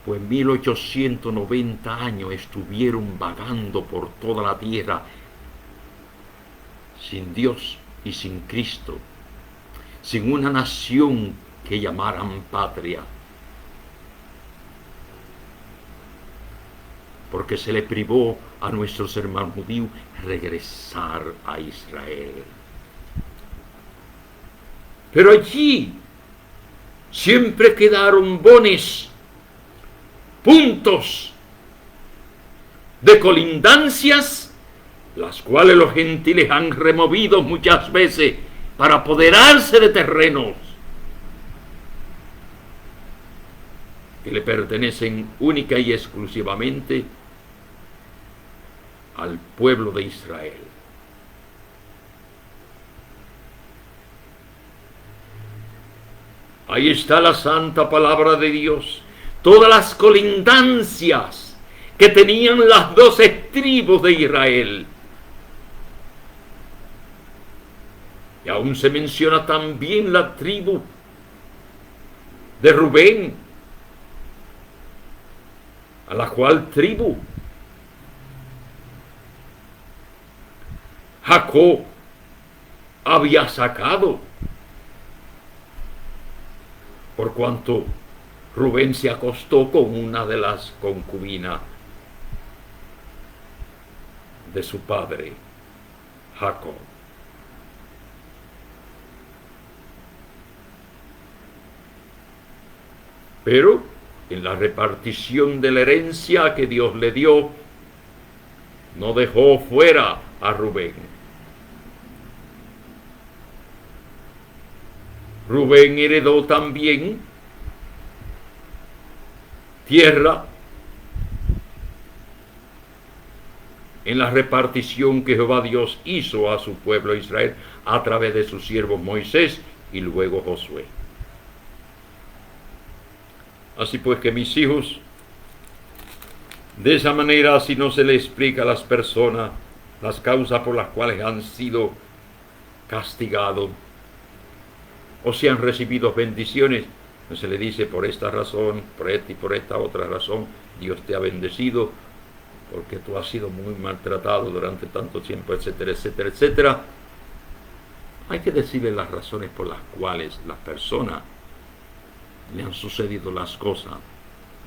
Pues 1890 años estuvieron vagando por toda la tierra sin Dios y sin Cristo, sin una nación que llamaran patria, porque se le privó a nuestros hermanos judíos regresar a Israel. Pero allí siempre quedaron bones, puntos de colindancias, las cuales los gentiles han removido muchas veces para apoderarse de terrenos que le pertenecen única y exclusivamente al pueblo de Israel. Ahí está la santa palabra de Dios. Todas las colindancias que tenían las 12 tribus de Israel. Y aún se menciona también la tribu de Rubén, a la cual tribu Jacob había sacado, por cuanto Rubén se acostó con una de las concubinas de su padre, Jacob. Pero en la repartición de la herencia que Dios le dio, no dejó fuera a Rubén. Rubén heredó también tierra en la repartición que Jehová Dios hizo a su pueblo Israel a través de sus siervos Moisés y luego Josué. Así pues que mis hijos, de esa manera, si no se le explica a las personas las causas por las cuales han sido castigados o si han recibido bendiciones, no se le dice por esta razón, por esta y por esta otra razón, Dios te ha bendecido porque tú has sido muy maltratado durante tanto tiempo, etcétera, etcétera, etcétera. Hay que decirle las razones por las cuales las personas le han sucedido las cosas,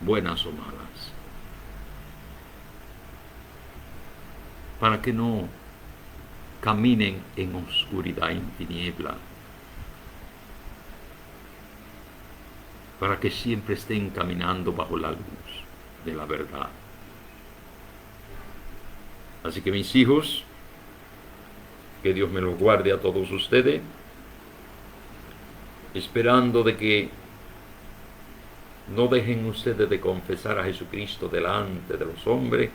buenas o malas, para que no caminen en oscuridad, en tiniebla, para que siempre estén caminando bajo la luz de la verdad. Así que mis hijos, que Dios me los guarde a todos ustedes, esperando de que no dejen ustedes de confesar a Jesucristo delante de los hombres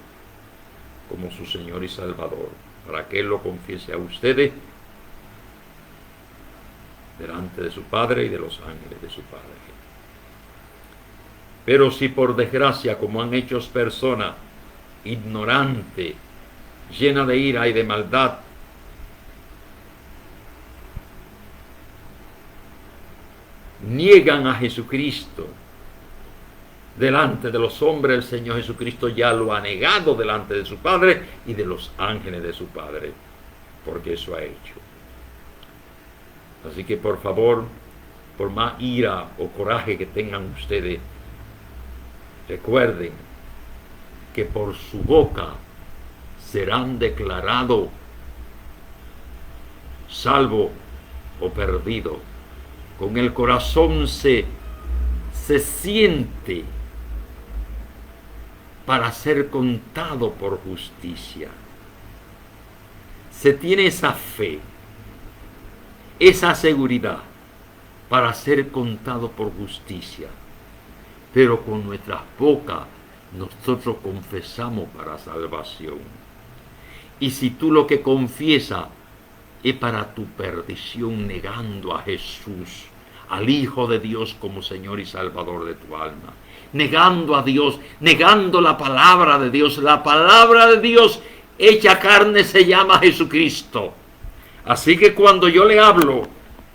como su Señor y Salvador, para que Él lo confiese a ustedes delante de su Padre y de los ángeles de su Padre. Pero si por desgracia, como han hecho personas ignorantes, llenas de ira y de maldad, niegan a Jesucristo delante de los hombres, el Señor Jesucristo ya lo ha negado delante de su Padre y de los ángeles de su Padre, porque eso ha hecho. Así que por favor, por más ira o coraje que tengan ustedes, recuerden que por su boca serán declarados salvo o perdido. Con el corazón se siente para ser contado por justicia. Se tiene esa fe, esa seguridad para ser contado por justicia. Pero con nuestras bocas nosotros confesamos para salvación. Y si tú lo que confiesas es para tu perdición, negando a Jesús, al Hijo de Dios como Señor y Salvador de tu alma, negando a Dios, negando la palabra de Dios, la palabra de Dios hecha carne se llama Jesucristo. Así que cuando yo le hablo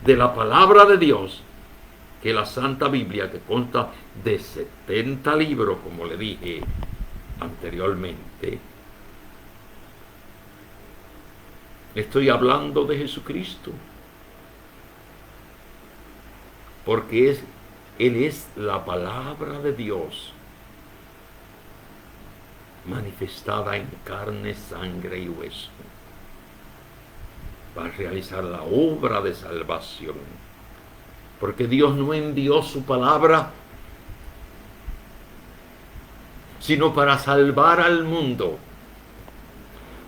de la palabra de Dios, que la Santa Biblia, que consta de 70 libros, como le dije anteriormente, estoy hablando de Jesucristo, porque Él es la palabra de Dios manifestada en carne, sangre y hueso, para realizar la obra de salvación. Porque Dios no envió su palabra sino para salvar al mundo,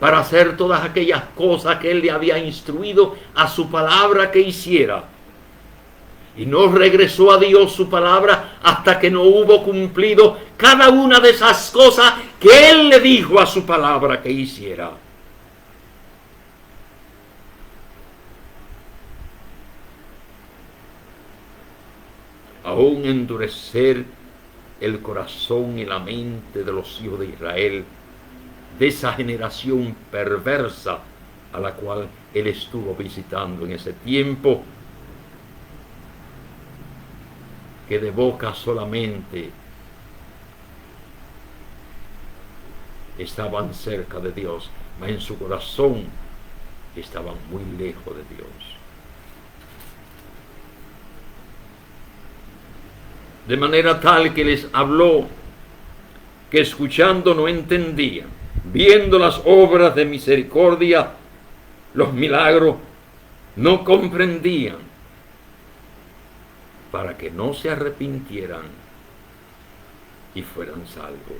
para hacer todas aquellas cosas que Él le había instruido a su palabra que hiciera. Y no regresó a Dios su palabra hasta que no hubo cumplido cada una de esas cosas que Él le dijo a su palabra que hiciera. Aún endurecer el corazón y la mente de los hijos de Israel, de esa generación perversa a la cual Él estuvo visitando en ese tiempo, que de boca solamente estaban cerca de Dios, mas en su corazón estaban muy lejos de Dios. De manera tal que les habló, que escuchando no entendían, viendo las obras de misericordia, los milagros, no comprendían, para que no se arrepintieran y fueran salvos.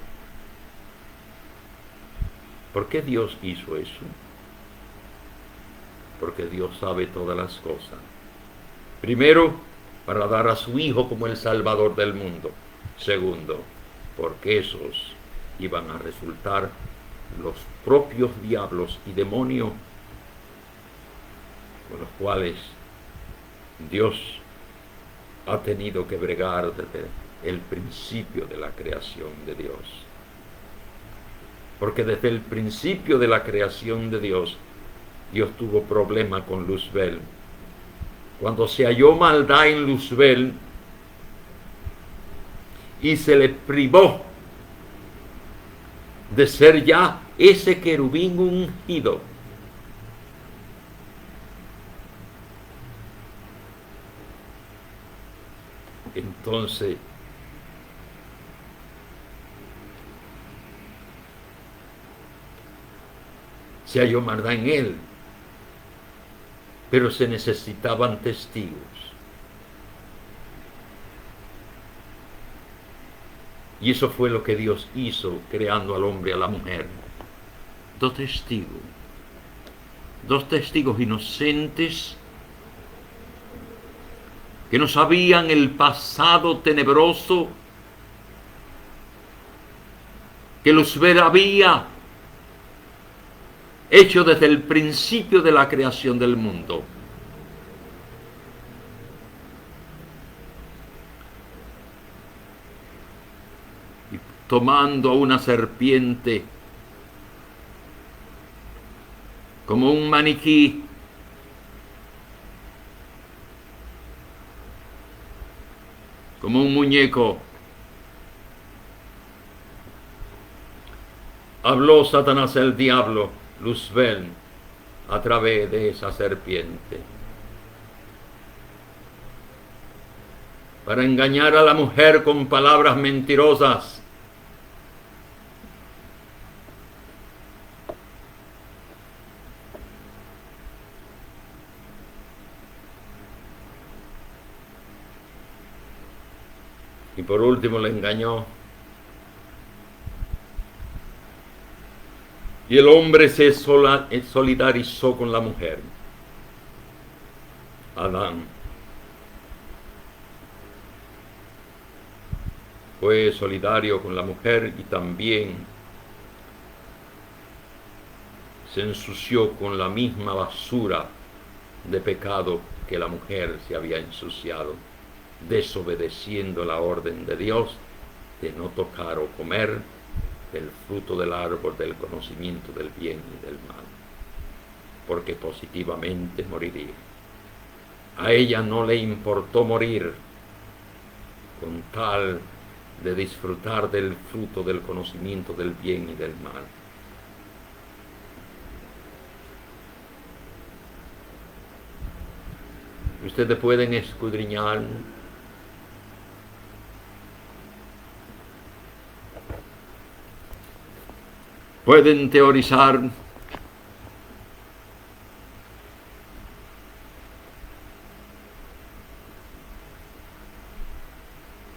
¿Por qué Dios hizo eso? Porque Dios sabe todas las cosas. Primero, para dar a su Hijo como el Salvador del mundo. Segundo, porque esos iban a resultar los propios diablos y demonios con los cuales Dios ha tenido que bregar desde el principio de la creación de Dios. Porque desde el principio de la creación de Dios, Dios tuvo problema con Luzbel. Cuando se halló maldad en Luzbel y se le privó de ser ya ese querubín ungido, entonces se halló maldad en él, pero se necesitaban testigos. Y eso fue lo que Dios hizo, creando al hombre y a la mujer. Dos testigos inocentes, que no sabían el pasado tenebroso que Luzbel había hecho desde el principio de la creación del mundo. Y tomando a una serpiente como un maniquí, como un muñeco, habló Satanás el diablo, Luzbel, a través de esa serpiente, para engañar a la mujer con palabras mentirosas. Y por último le engañó. Y el hombre se solidarizó con la mujer, Adán. Fue solidario con la mujer y también se ensució con la misma basura de pecado que la mujer se había ensuciado, desobedeciendo la orden de Dios de no tocar o comer del fruto del árbol del conocimiento del bien y del mal, porque positivamente moriría. A ella no le importó morir con tal de disfrutar del fruto del conocimiento del bien y del mal. Ustedes pueden escudriñar pueden teorizar,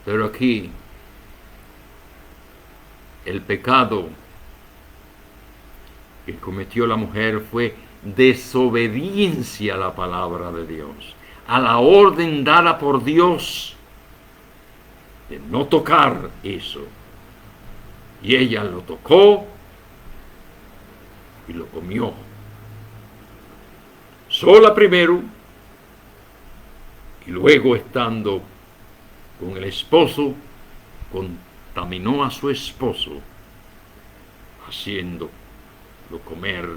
pero aquí el pecado que cometió la mujer fue desobediencia a la palabra de Dios, a la orden dada por Dios de no tocar eso. Y ella lo tocó y lo comió. Sola primero, y luego estando con el esposo, contaminó a su esposo, haciéndolo comer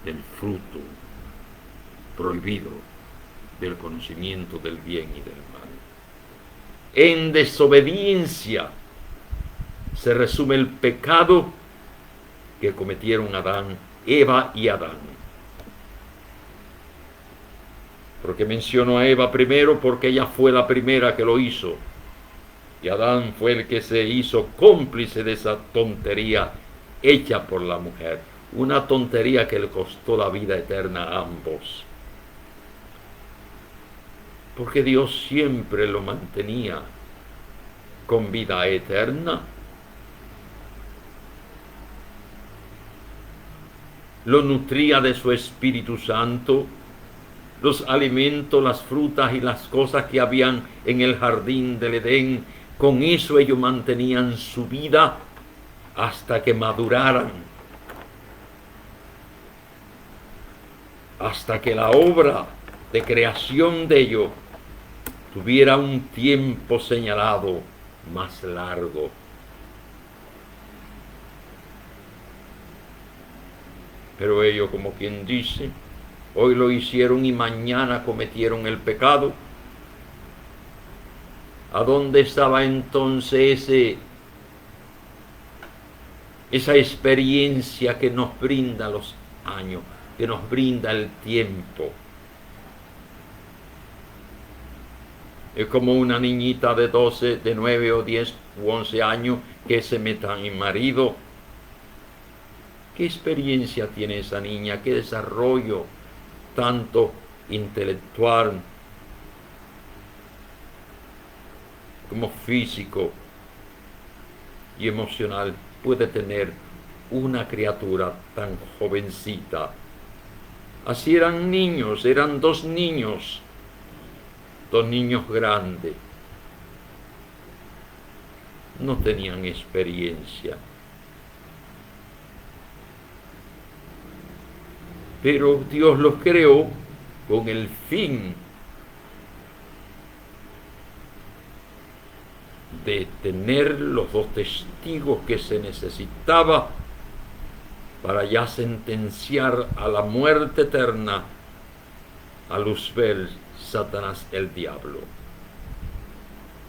del fruto prohibido del conocimiento del bien y del mal. En desobediencia se resume el pecado que cometieron Adán, Eva y Adán. Porque menciono a Eva primero porque ella fue la primera que lo hizo. Y Adán fue el que se hizo cómplice de esa tontería hecha por la mujer, una tontería que le costó la vida eterna a ambos. Porque Dios siempre lo mantenía con vida eterna. Lo nutría de su Espíritu Santo, los alimentos, las frutas y las cosas que habían en el jardín del Edén. Con eso ellos mantenían su vida hasta que maduraran, hasta que la obra de creación de ellos tuviera un tiempo señalado más largo. Pero ellos, como quien dice, hoy lo hicieron y mañana cometieron el pecado. ¿A dónde estaba entonces esa experiencia que nos brinda los años, que nos brinda el tiempo? Es como una niñita de 12, de 9 o 10 u 11 años que se meta en marido. ¿Qué experiencia tiene esa niña? ¿Qué desarrollo tanto intelectual como físico y emocional puede tener una criatura tan jovencita? Así eran niños, eran dos niños grandes. No tenían experiencia. Pero Dios los creó con el fin de tener los dos testigos que se necesitaba para ya sentenciar a la muerte eterna a Luzbel, Satanás el diablo,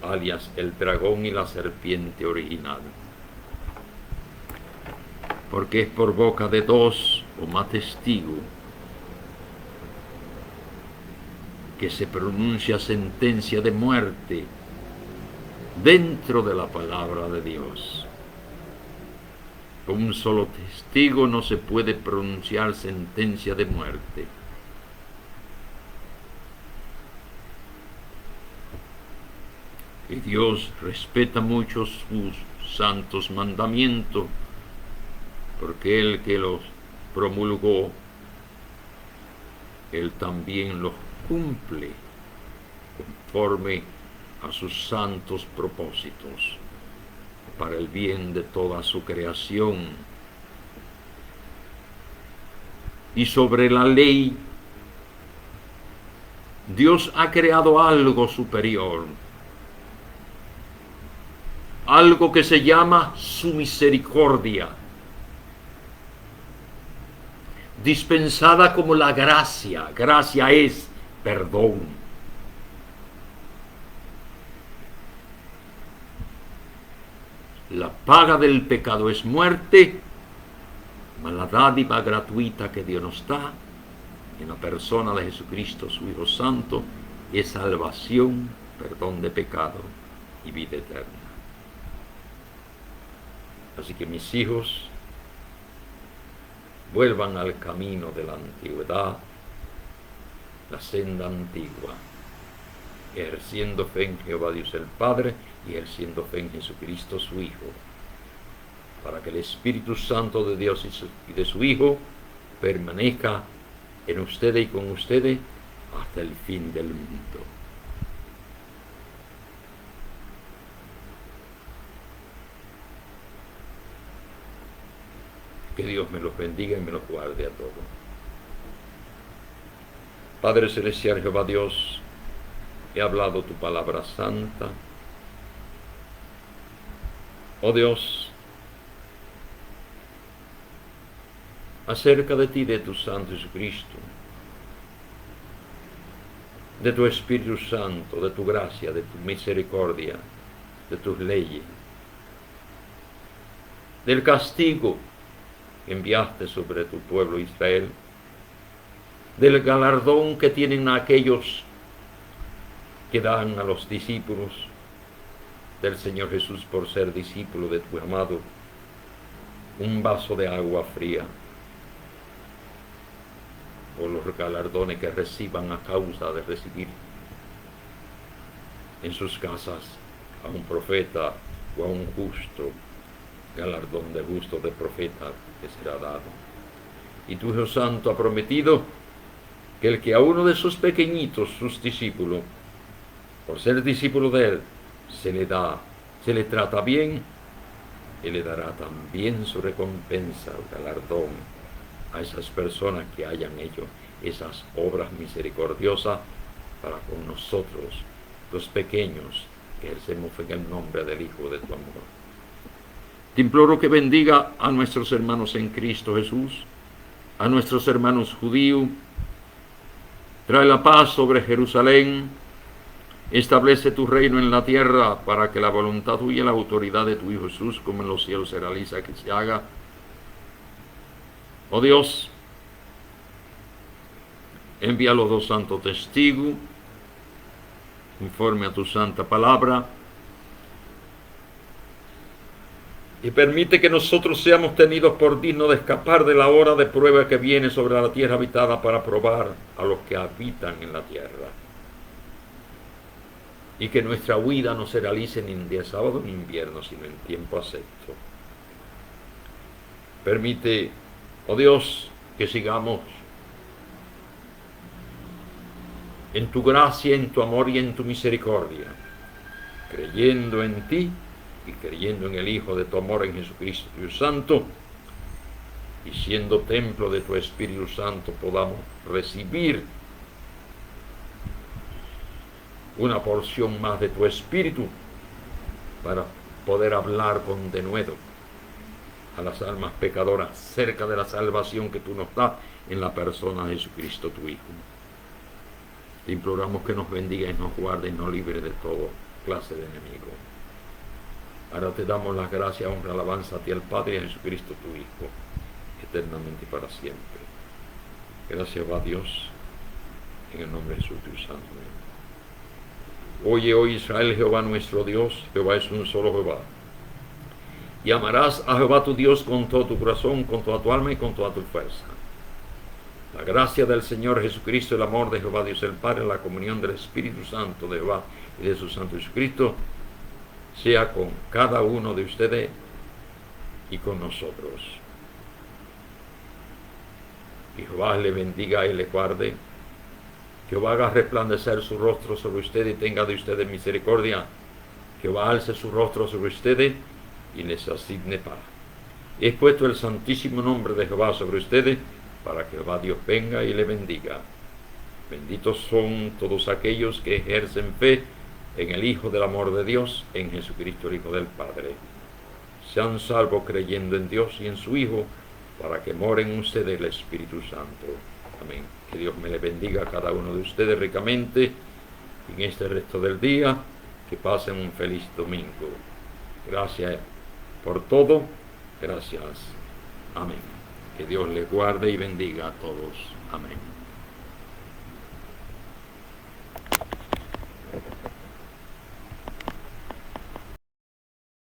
alias el dragón y la serpiente original. Porque es por boca de dos o más testigos que se pronuncia sentencia de muerte dentro de la palabra de Dios. Con un solo testigo no se puede pronunciar sentencia de muerte. Y Dios respeta mucho sus santos mandamientos, porque Él que los promulgó, Él también los cumple conforme a sus santos propósitos, para el bien de toda su creación. Y sobre la ley, Dios ha creado algo superior, algo que se llama su misericordia, dispensada como la gracia. Gracia es perdón. La paga del pecado es muerte, mas la dádiva gratuita que Dios nos da en la persona de Jesucristo, su Hijo Santo, es salvación, perdón de pecado y vida eterna. Así que mis hijos, vuelvan al camino de la antigüedad, la senda antigua, ejerciendo fe en Jehová Dios el Padre y ejerciendo fe en Jesucristo su Hijo, para que el Espíritu Santo de Dios y de su Hijo permanezca en ustedes y con ustedes hasta el fin del mundo. Que Dios me los bendiga y me los guarde a todos. Padre Celestial, Jehová Dios, he hablado tu palabra santa. Oh Dios, acerca de ti, de tu Santo Jesucristo, de tu Espíritu Santo, de tu gracia, de tu misericordia, de tus leyes, del castigo que enviaste sobre tu pueblo Israel, del galardón que tienen aquellos que dan a los discípulos del Señor Jesús por ser discípulo de tu amado un vaso de agua fría por los galardones que reciban a causa de recibir en sus casas a un profeta o a un justo, galardón de gusto de profeta que será dado. Y tu Hijo Santo ha prometido que el que a uno de sus pequeñitos, sus discípulos, por ser discípulo de él, se le trata bien, él le dará también su recompensa, el galardón, a esas personas que hayan hecho esas obras misericordiosas para con nosotros, los pequeños, que ejercemos en el nombre del Hijo de tu amor. Te imploro que bendiga a nuestros hermanos en Cristo Jesús, a nuestros hermanos judíos, trae la paz sobre Jerusalén, establece tu reino en la tierra para que la voluntad tuya y la autoridad de tu Hijo Jesús, como en los cielos se realiza, que se haga. Oh Dios, envía a los dos santos testigos, conforme a tu santa palabra, y permite que nosotros seamos tenidos por dignos de escapar de la hora de prueba que viene sobre la tierra habitada para probar a los que habitan en la tierra. Y que nuestra huida no se realice ni en día sábado ni invierno, sino en tiempo acepto. Permite, oh Dios, que sigamos en tu gracia, en tu amor y en tu misericordia, creyendo en ti y creyendo en el Hijo de tu amor, en Jesucristo, Dios Santo, y siendo templo de tu Espíritu Santo, podamos recibir una porción más de tu Espíritu para poder hablar con denuedo a las almas pecadoras cerca de la salvación que tú nos das en la persona de Jesucristo, tu Hijo. Te imploramos que nos bendiga y nos guarde y nos libre de toda clase de enemigo. Ahora te damos las gracias, honra, alabanza a ti, al Padre y a Jesucristo, tu Hijo, eternamente y para siempre. Gracias va Dios, en el nombre de Jesús, tu Santo. Oye, oh Israel, Jehová nuestro Dios, Jehová es un solo Jehová. Y amarás a Jehová tu Dios con todo tu corazón, con toda tu alma y con toda tu fuerza. La gracia del Señor Jesucristo, el amor de Jehová Dios el Padre, la comunión del Espíritu Santo de Jehová y de su Santo Jesucristo, sea con cada uno de ustedes y con nosotros. Y Jehová le bendiga y le guarde. Jehová haga resplandecer su rostro sobre ustedes y tenga de ustedes misericordia. Jehová alce su rostro sobre ustedes y les asigne paz. He puesto el santísimo nombre de Jehová sobre ustedes para que Jehová Dios venga y le bendiga. Benditos son todos aquellos que ejercen fe en el Hijo del amor de Dios, en Jesucristo el Hijo del Padre. Sean salvos creyendo en Dios y en su Hijo, para que more en ustedes el Espíritu Santo. Amén. Que Dios me le bendiga a cada uno de ustedes ricamente en este resto del día. Que pasen un feliz domingo. Gracias por todo. Gracias. Amén. Que Dios les guarde y bendiga a todos. Amén.